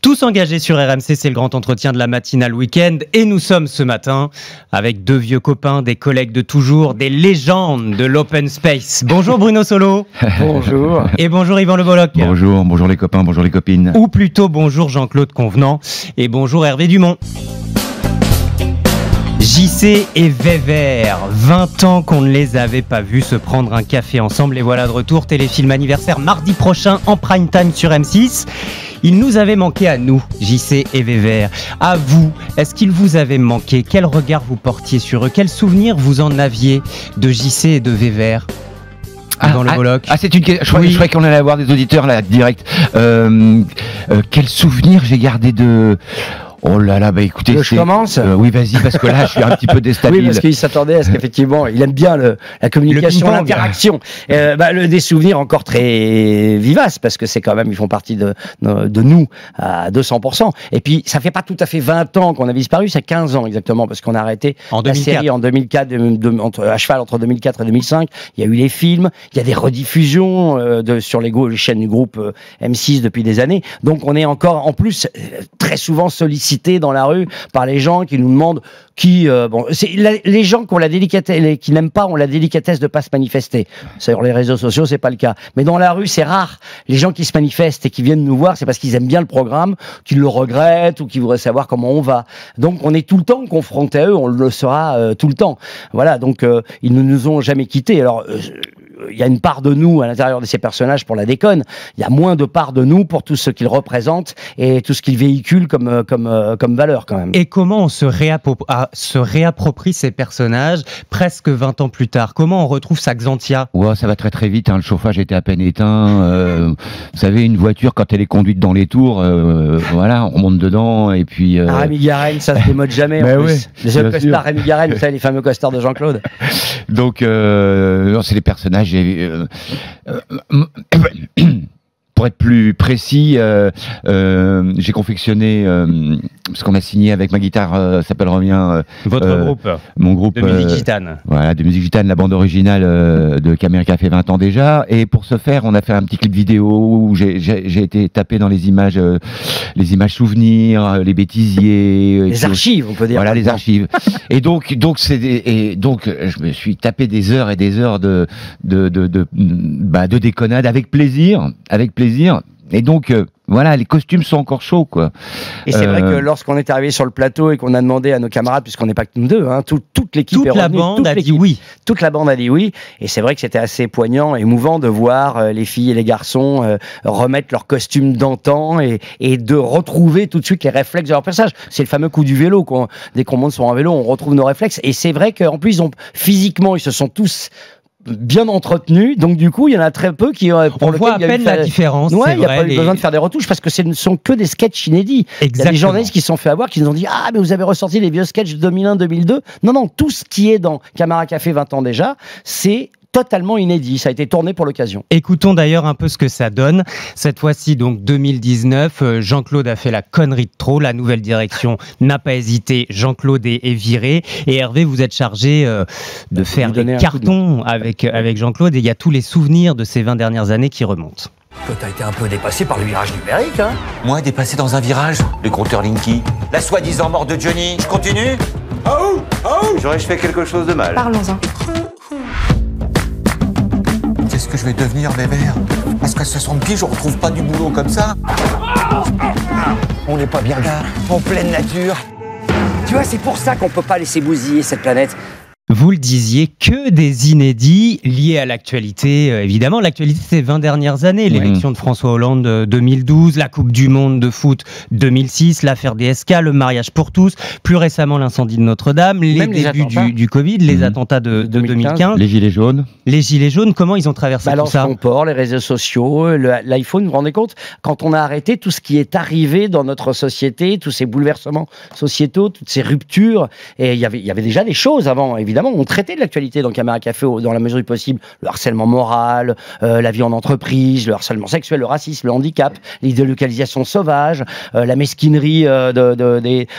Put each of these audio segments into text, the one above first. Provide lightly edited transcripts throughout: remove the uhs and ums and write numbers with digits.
Tous engagés sur RMC, c'est le grand entretien de la matinale week-end. Et nous sommes ce matin avec deux vieux copains, des collègues de toujours, des légendes de l'open space. Bonjour Bruno Solo. Bonjour. Et bonjour Yvan Le Bolloc. Bonjour, bonjour les copains, bonjour les copines. Ou plutôt bonjour Jean-Claude Convenant. Et bonjour Hervé Dumont. JC et Vévère, 20 ans qu'on ne les avait pas vus se prendre un café ensemble. Et voilà de retour, téléfilm anniversaire mardi prochain en prime time sur M6. Il nous avait manqué à nous, JC et Vévère. À vous, est-ce qu'il vous avait manqué? Quel regard vous portiez sur eux? Quel souvenir vous en aviez de JC et de Vévère? Dans le Bolloc. C'est une question. Je croyais qu'on allait avoir des auditeurs là, direct. Quel souvenir j'ai gardé de... Oh là là, bah écoutez, je commence. Oui, vas-y, parce que là, je suis un petit peu déstabilisé. Oui, parce qu'il s'attendait à ce qu'effectivement, il aime bien la communication, l'interaction. Des souvenirs encore très vivaces, parce que c'est quand même, ils font partie de nous à 200%. Et puis, ça fait pas tout à fait 20 ans qu'on a disparu, c'est 15 ans exactement, parce qu'on a arrêté la série en 2004, à cheval entre 2004 et 2005. Il y a eu les films, il y a des rediffusions sur les chaînes du groupe M6 depuis des années. Donc, on est encore, en plus, très souvent sollicité dans la rue par les gens qui nous demandent les gens qui ont la délicatesse, qui n'aiment pas ont la délicatesse de pas se manifester. Sur les réseaux sociaux, c'est pas le cas. Mais dans la rue, c'est rare. Les gens qui se manifestent et qui viennent nous voir, c'est parce qu'ils aiment bien le programme, qu'ils le regrettent ou qu'ils voudraient savoir comment on va. Donc, on est tout le temps confrontés à eux, on le sera tout le temps. Voilà. Donc, ils ne nous ont jamais quittés. Alors, il y a une part de nous à l'intérieur de ces personnages pour la déconne. Il y a moins de part de nous pour tout ce qu'ils représentent et tout ce qu'ils véhiculent comme valeur quand même. Et comment on se réapproprie ces personnages presque 20 ans plus tard? Comment on retrouve sa Xantia? Ouais, ça va très très vite, hein. Le chauffage était à peine éteint. Vous savez, une voiture, quand elle est conduite dans les tours, voilà, on monte dedans et puis... Rémi Garenne, ça se démode jamais en plus. Les costards Rémi Garenne, vous savez, les fameux costards de Jean-Claude. Donc, c'est les personnages... Pour être plus précis, j'ai confectionné ce qu'on a signé avec ma guitare, s'appelle Revient. Votre groupe. Mon groupe. De musique gitane. Voilà, de musique gitane, la bande originale de Qu'América fait 20 ans déjà. Et pour ce faire, on a fait un petit clip vidéo où j'ai été tapé dans les images souvenirs, les bêtisiers. Les archives, on peut dire. Voilà, les archives. Et donc, je me suis tapé des heures et des heures de déconnade avec plaisir. Et donc, voilà, les costumes sont encore chauds, quoi. Et c'est vrai que lorsqu'on est arrivé sur le plateau et qu'on a demandé à nos camarades, puisqu'on n'est pas que nous deux, hein, toute l'équipe est revenue. Toute la bande a dit oui. Toute la bande a dit oui. Et c'est vrai que c'était assez poignant, émouvant de voir les filles et les garçons remettre leurs costumes d'antan et de retrouver tout de suite les réflexes de leur personnage. C'est le fameux coup du vélo. Dès qu'on monte sur un vélo, on retrouve nos réflexes. Et c'est vrai qu'en plus, physiquement, ils se sont tous bien entretenus, donc du coup il y en a très peu qui on voit à peine la différence. Ouais, il n'y a pas eu besoin de faire des retouches parce que ce ne sont que des sketchs inédits. Exactement. Il y a des journalistes qui se sont fait avoir, qui nous ont dit ah mais vous avez ressorti les vieux sketchs de 2001-2002. Non, tout ce qui est dans Qu'América fait 20 ans déjà, c'est totalement inédit. Ça a été tourné pour l'occasion. Écoutons d'ailleurs un peu ce que ça donne. Cette fois-ci, donc 2019, Jean-Claude a fait la connerie de trop. La nouvelle direction n'a pas hésité. Jean-Claude est viré. Et Hervé, vous êtes chargé de faire des cartons avec Jean-Claude. Et il y a tous les souvenirs de ces 20 dernières années qui remontent. Toi, t'as été un peu dépassé par le virage numérique, hein? Moi, dépassé dans un virage? Le compteur Linky? La soi-disant mort de Johnny? Je continue? J'aurais-je fait quelque chose de mal? Parlons-en. Qu'est-ce que je vais devenir, Vévère? Parce qu'à 60 pieds, je retrouve pas du boulot comme ça. On n'est pas bien là, en pleine nature. Tu vois, c'est pour ça qu'on peut pas laisser bousiller cette planète. Vous le disiez, que des inédits liés à l'actualité. Évidemment, l'actualité ces 20 dernières années. L'élection de François Hollande 2012, la Coupe du Monde de foot 2006, l'affaire DSK, le mariage pour tous, plus récemment l'incendie de Notre-Dame, les débuts du Covid, les attentats de 2015. Les gilets jaunes. Les gilets jaunes, comment ils ont traversé tout ça? Port, les réseaux sociaux, l'iPhone, vous vous rendez compte? Quand on a arrêté tout ce qui est arrivé dans notre société, tous ces bouleversements sociétaux, toutes ces ruptures, et il y avait déjà des choses avant, évidemment, on traitait de l'actualité. sexualité dans Caméra Café, dans la mesure du possible, le harcèlement moral, la vie en entreprise, le harcèlement sexuel, le racisme, le handicap, les délocalisations sauvages, la mesquinerie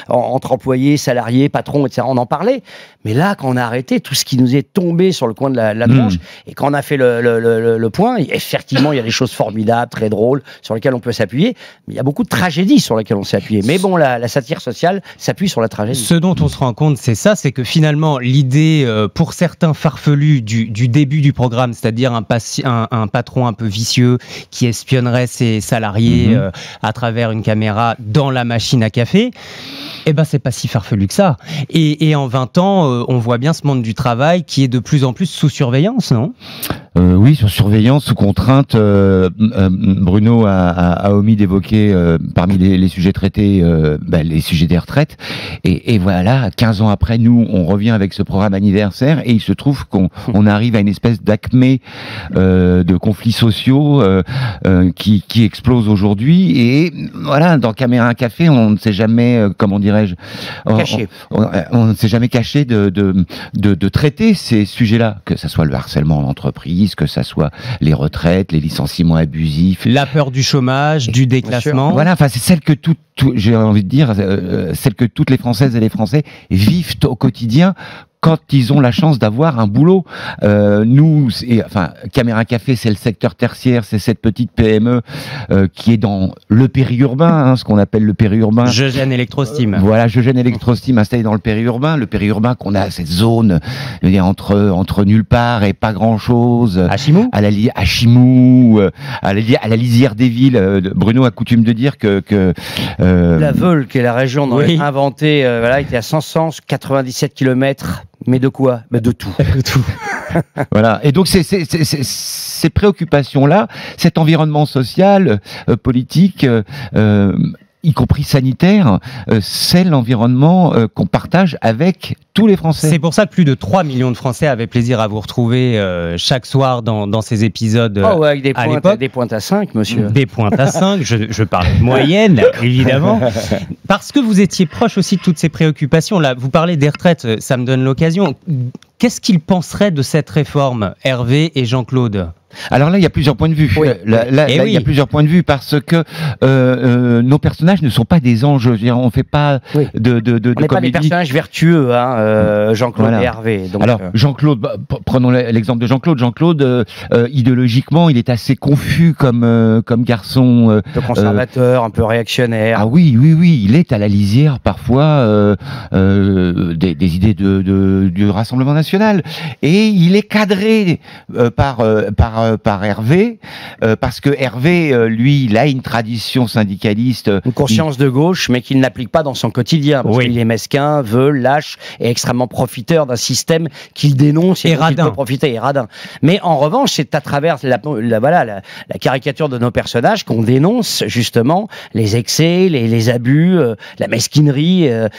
entre employés, salariés, patrons, etc. On en parlait. Mais là, quand on a arrêté, tout ce qui nous est tombé sur le coin de la tronche, et quand on a fait le point, effectivement, il y a des choses formidables, très drôles, sur lesquelles on peut s'appuyer, mais il y a beaucoup de tragédies sur lesquelles on s'est appuyé. Mais bon, la satire sociale s'appuie sur la tragédie. Ce dont on se rend compte, c'est ça, c'est que finalement, l'idée, pour certains farfelus du début du programme, c'est-à-dire un patron un peu vicieux qui espionnerait ses salariés à travers une caméra dans la machine à café, eh ben, c'est pas si farfelu que ça. Et en 20 ans, on voit bien ce monde du travail qui est de plus en plus sous surveillance, non ? Oui, sur surveillance, sous contrainte. Bruno a omis d'évoquer parmi les sujets traités les sujets des retraites. Et voilà, 15 ans après, nous, on revient avec ce programme anniversaire et il se trouve qu'on arrive à une espèce d'acmé de conflits sociaux qui explose aujourd'hui. Et voilà, dans Caméra Café, on ne s'est jamais, comment dirais-je, on ne s'est jamais caché de traiter ces sujets-là, que ça soit le harcèlement en entreprise, que ça soit les retraites, les licenciements abusifs, la peur du chômage, du déclassement. Voilà, enfin c'est celle que j'ai envie de dire, celle que toutes les Françaises et les Français vivent au quotidien quand ils ont la chance d'avoir un boulot. Caméra Café, c'est le secteur tertiaire, c'est cette petite PME qui est dans le périurbain, ce qu'on appelle le périurbain. Jeugène Electrostime. Voilà, Jeugène Electrostime installé dans le périurbain. Le périurbain qu'on a cette zone, je veux dire, entre nulle part et pas grand-chose. À Chimou. À Chimou, à la lisière des villes. Bruno a coutume de dire que la Veule, qui est la région inventée, était à 197 km. Mais de quoi ? De tout. De tout. Voilà. Et donc, ces préoccupations-là, cet environnement social, politique, y compris sanitaire, c'est l'environnement qu'on partage avec tous les Français. C'est pour ça que plus de 3 millions de Français avaient plaisir à vous retrouver chaque soir dans ces épisodes. Avec des pointes à 5, monsieur. Des pointes à 5, je parle de moyenne, évidemment. Parce que vous étiez proche aussi de toutes ces préoccupations. Là, vous parlez des retraites, ça me donne l'occasion. Qu'est-ce qu'ils penseraient de cette réforme, Hervé et Jean-Claude ? Alors là, il y a plusieurs points de vue. Oui. Il y a plusieurs points de vue parce que nos personnages ne sont pas des anges. Je veux dire, on fait pas de on n'est pas des personnages vertueux, Jean-Claude et Hervé. Donc, alors, Jean-Claude, prenons l'exemple de Jean-Claude. Jean-Claude, idéologiquement, il est assez confus comme garçon. Un peu conservateur, un peu réactionnaire. Ah oui, il est à la lisière parfois des idées du Rassemblement national. Et il est cadré par Hervé, parce que Hervé, lui, il a une tradition syndicaliste. Une conscience de gauche, mais qu'il n'applique pas dans son quotidien. Parce qu'il est mesquin, lâche et extrêmement profiteur d'un système qu'il dénonce et dont il peut profiter, et radin. Mais en revanche, c'est à travers la caricature de nos personnages qu'on dénonce justement les excès, les abus, la mesquinerie. Et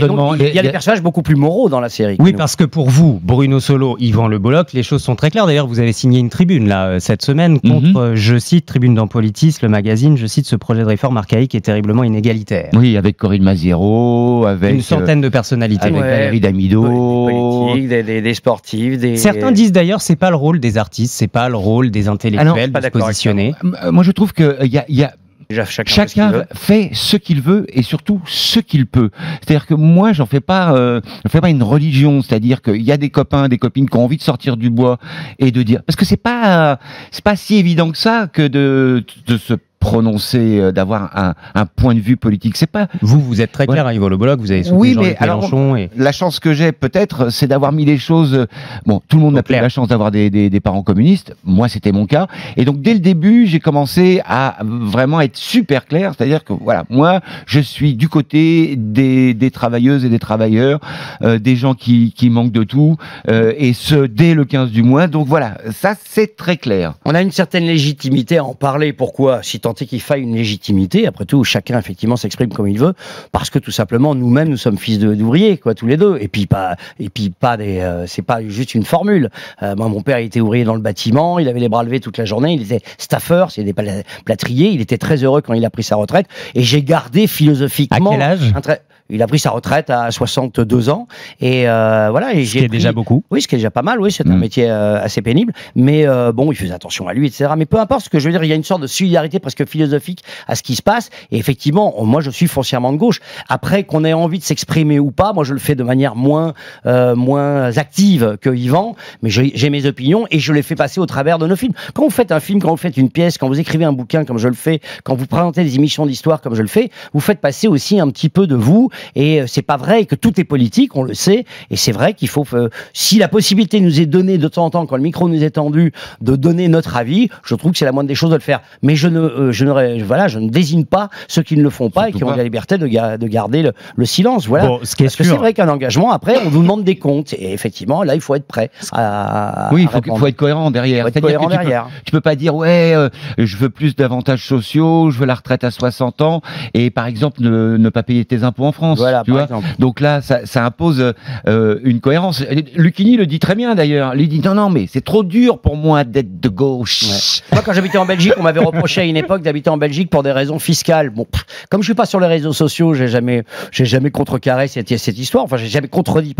donc, il y a des personnages beaucoup plus moraux dans la série. Oui, parce que pour vous, Bruno Solo, Yvan Le Bolloc, les choses sont très claires. D'ailleurs, vous avez signé une tribune là cette semaine contre, je cite, Tribune dans Politis, le magazine, je cite, ce projet de réforme archaïque est terriblement inégalitaire. Oui, avec Corinne Maziero, avec une centaine de personnalités. Avec Valérie Damido, des politiques, des sportifs. Certains disent d'ailleurs c'est pas le rôle des artistes, c'est pas le rôle des intellectuels de se positionner. Moi, je trouve que il y a chacun fait ce qu'il veut et surtout ce qu'il peut. C'est-à-dire que moi, je fais pas une religion. C'est-à-dire qu'il y a des copains, des copines qui ont envie de sortir du bois et de dire, parce que c'est pas si évident que ça que de se prononcer, d'avoir un point de vue politique. C'est pas. Vous êtes très clair, Yvan Le Bolloc, vous avez soutenu Jean-Luc Mélenchon. La chance que j'ai peut-être, c'est d'avoir mis les choses. Bon, tout le monde n'a pas eu la chance d'avoir des parents communistes. Moi, c'était mon cas. Et donc, dès le début, j'ai commencé à vraiment être super clair. C'est-à-dire que voilà, moi, je suis du côté des travailleuses et des travailleurs, des gens qui manquent de tout, et ce dès le 15 du mois. Donc voilà, ça c'est très clair. On a une certaine légitimité à en parler. Pourquoi ? Si tant est qu'il faille une légitimité, après tout, chacun effectivement s'exprime comme il veut, parce que tout simplement, nous-mêmes, nous sommes fils d'ouvriers, quoi, tous les deux. Et puis c'est pas juste une formule. Moi, mon père, il était ouvrier dans le bâtiment, il avait les bras levés toute la journée, il était staffeur, c'était pas plâtrier, il était très heureux quand il a pris sa retraite, et j'ai gardé philosophiquement. À quel âge ? Il a pris sa retraite à 62 ans. Et voilà. Et ce qui est déjà beaucoup. Oui, ce qui est déjà pas mal. Oui, c'est un métier assez pénible. Mais bon, il faisait attention à lui, etc. Mais peu importe, ce que je veux dire, il y a une sorte de solidarité presque philosophique à ce qui se passe. Et effectivement, moi, je suis foncièrement de gauche. Après, qu'on ait envie de s'exprimer ou pas, moi, je le fais de manière moins active que Yvan. Mais j'ai mes opinions et je les fais passer au travers de nos films. Quand vous faites un film, quand vous faites une pièce, quand vous écrivez un bouquin comme je le fais, quand vous présentez des émissions d'histoire comme je le fais, vous faites passer aussi un petit peu de vous. Et c'est pas vrai que tout est politique, on le sait. Et c'est vrai qu'il faut, si la possibilité nous est donnée de temps en temps, quand le micro nous est tendu, de donner notre avis, je trouve que c'est la moindre des choses de le faire. Mais je ne désigne pas ceux qui ne le font pas. Surtout et qui ont la liberté de garder le silence. Voilà. Bon, ce qui est Parce que c'est vrai qu'un engagement, après, on vous demande des comptes. Et effectivement, là, il faut être prêt à oui, il faut être cohérent derrière. Tu peux pas dire, je veux plus d'avantages sociaux, je veux la retraite à 60 ans, et par exemple, ne pas payer tes impôts en France. Voilà, tu vois. Donc là, ça impose une cohérence. Lucchini le dit très bien d'ailleurs. Il dit, non, mais c'est trop dur pour moi d'être de gauche. Ouais. Moi, quand j'habitais en Belgique, on m'avait reproché à une époque d'habiter en Belgique pour des raisons fiscales. Bon, comme je suis pas sur les réseaux sociaux, j'ai jamais contrecarré cette histoire. Enfin, j'ai jamais contredit,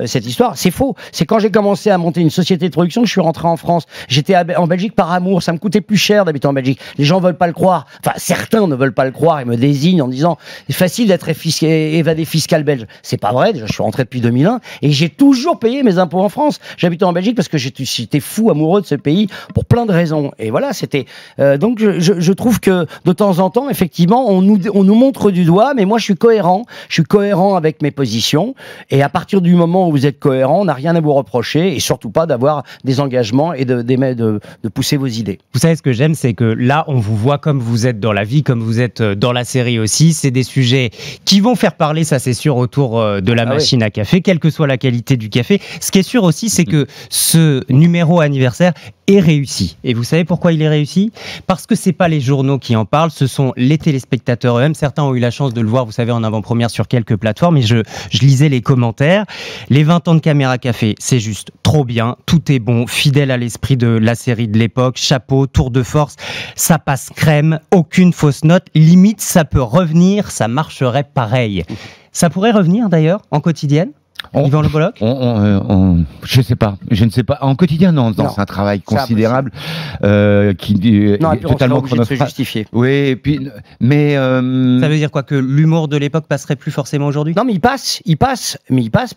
cette histoire. C'est faux. C'est quand j'ai commencé à monter une société de production que je suis rentré en France. J'étais en Belgique par amour. Ça me coûtait plus cher d'habiter en Belgique. Les gens veulent pas le croire. Enfin, certains ne veulent pas le croire et me désignent en disant c'est facile d'être évadé fiscal belge. C'est pas vrai. Déjà, je suis rentré depuis 2001 et j'ai toujours payé mes impôts en France. J'habitais en Belgique parce que j'étais fou amoureux de ce pays pour plein de raisons. Et voilà, c'était donc je trouve que de temps en temps, effectivement, on nous montre du doigt, mais moi je suis cohérent avec mes positions. Et à partir du moment où vous êtes cohérent, on n'a rien à vous reprocher et surtout pas d'avoir des engagements et de pousser vos idées. Vous savez, ce que j'aime, c'est que là, on vous voit comme vous êtes dans la vie, comme vous êtes dans la série aussi. C'est des sujets qui vont faire parler, ça c'est sûr, autour de la machine à café, quelle que soit la qualité du café. Ce qui est sûr aussi, c'est que ce numéro anniversaire est réussi. Et vous savez pourquoi il est réussi ? Parce que c'est pas les journaux qui en parlent, ce sont les téléspectateurs eux-mêmes. Certains ont eu la chance de le voir, vous savez, en avant-première sur quelques plateformes, et je lisais les commentaires. Les 20 ans de Caméra Café, c'est juste trop bien, tout est bon, fidèle à l'esprit de la série de l'époque, chapeau, tour de force, ça passe crème, aucune fausse note, limite ça peut revenir, ça marcherait pareil. Ça pourrait revenir d'ailleurs en quotidienne ? Yvan Le Bolloc ? Je ne sais pas. En quotidien, non. C'est un travail considérable qui est totalement chronophage. Oui, et puis, mais ça veut dire quoi, que l'humour de l'époque passerait plus forcément aujourd'hui ? Non, mais il passe,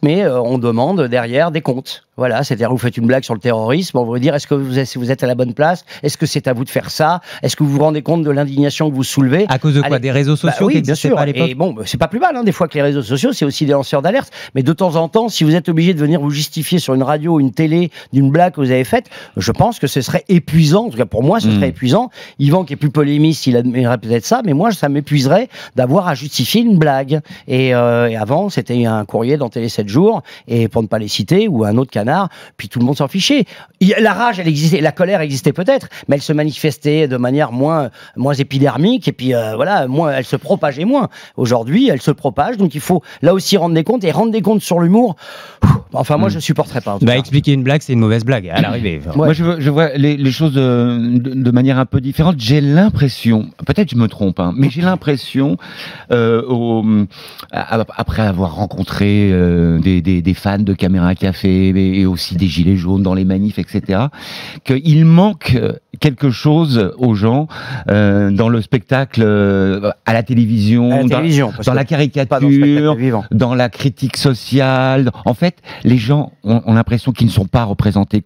mais on demande derrière des comptes. Voilà, c'est-à-dire vous faites une blague sur le terrorisme, on va vous dire est-ce que vous êtes à la bonne place ? Est-ce que c'est à vous de faire ça ? Est-ce que vous vous rendez compte de l'indignation que vous soulevez ? À cause de quoi ? Des réseaux sociaux qui bien sûr. À l'époque ? Et bon, c'est pas plus mal, des fois que les réseaux sociaux, c'est aussi des lanceurs d'alerte. Mais de temps en temps, si vous êtes obligé de venir vous justifier sur une radio ou une télé d'une blague que vous avez faite, je pense que ce serait épuisant. En tout cas, pour moi, ce serait épuisant. Yvan, qui est plus polémiste, il admirerait peut-être ça, mais moi, ça m'épuiserait d'avoir à justifier une blague. Et avant, c'était un courrier dans Télé 7 jours, et pour ne pas les citer, ou un autre canard, puis tout le monde s'en fichait. La rage, elle existait, la colère existait peut-être, mais elle se manifestait de manière moins épidermique, et puis elle se propageait moins. Aujourd'hui, elle se propage, donc il faut là aussi rendre des comptes, et rendre des comptes sur l'humour. Enfin, moi, je supporterais pas. Expliquer une blague, c'est une mauvaise blague à l'arrivée. Moi, je vois les choses de manière un peu différente. J'ai l'impression, peut-être je me trompe, mais j'ai l'impression, après avoir rencontré des fans de Caméra Café et aussi des gilets jaunes dans les manifs, etc., qu'il manque quelque chose aux gens dans le spectacle, à la télévision, dans la caricature, dans la critique sociale. En fait, les gens ont l'impression qu'ils ne sont pas représentés,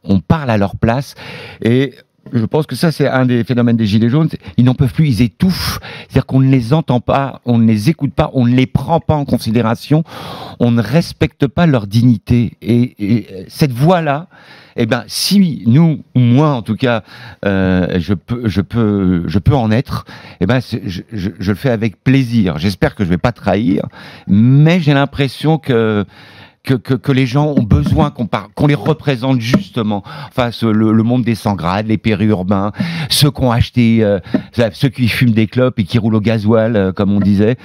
on parle à leur place. Et je pense que ça, c'est un des phénomènes des Gilets jaunes. Ils n'en peuvent plus, ils étouffent. C'est-à-dire qu'on ne les entend pas, on ne les écoute pas, on ne les prend pas en considération, on ne respecte pas leur dignité. Et cette voix-là, si nous, ou moi en tout cas, je peux en être, je le fais avec plaisir. J'espère que je vais pas trahir, mais j'ai l'impression que les gens ont besoin qu'on les représente justement. Enfin, le monde des sans-grades, les périurbains, ceux qui ont acheté, ceux qui fument des clopes et qui roulent au gasoil, comme on disait.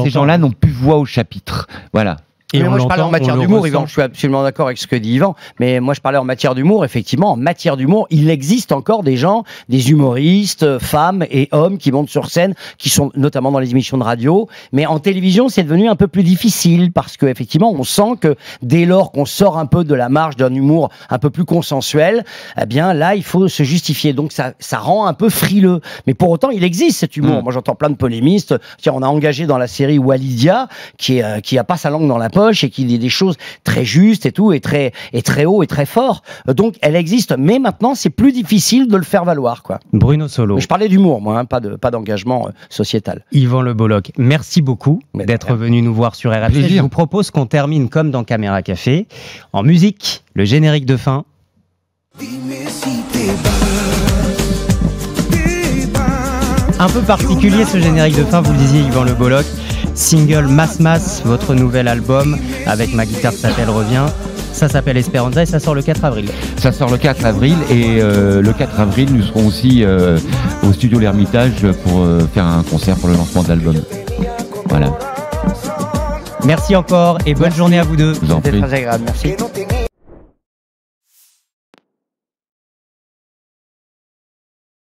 Ces gens-là n'ont plus voix au chapitre. Voilà. Et mais moi, je parlais en matière d'humour, Yvan. ressent. Je suis absolument d'accord avec ce que dit Yvan. Mais moi, je parlais en matière d'humour. Effectivement, en matière d'humour, il existe encore des gens, des humoristes, femmes et hommes qui montent sur scène, qui sont notamment dans les émissions de radio. Mais en télévision, c'est devenu un peu plus difficile parce que effectivement, on sent que dès lors qu'on sort un peu de la marge d'un humour un peu plus consensuel, eh bien là, il faut se justifier. Donc ça rend un peu frileux. Mais pour autant, il existe cet humour. Moi, j'entends plein de polémistes. Tiens, on a engagé dans la série Walidia, qui a pas sa langue dans la poche et qui dit des choses très justes et tout, et très haut et très fort. Donc, elle existe. Mais maintenant, c'est plus difficile de le faire valoir, quoi. Bruno Solo. Mais je parlais d'humour, moi, hein, pas d'engagement sociétal. Yvan Le Bolloc, merci beaucoup d'être venu nous voir sur RMC. Je vous propose qu'on termine comme dans Caméra Café, en musique, le générique de fin. Un peu particulier ce générique de fin, vous le disiez Yvan Le Bolloc. Single Mas Mas, votre nouvel album avec Ma guitare s'appelle Revient. Ça s'appelle Esperanza et ça sort le 4 avril. Ça sort le 4 avril et le 4 avril, nous serons aussi au studio L'Ermitage pour faire un concert pour le lancement de l'album. Voilà. Merci encore et bonne journée à vous deux. Je vous en prie. C'était très agréable, merci.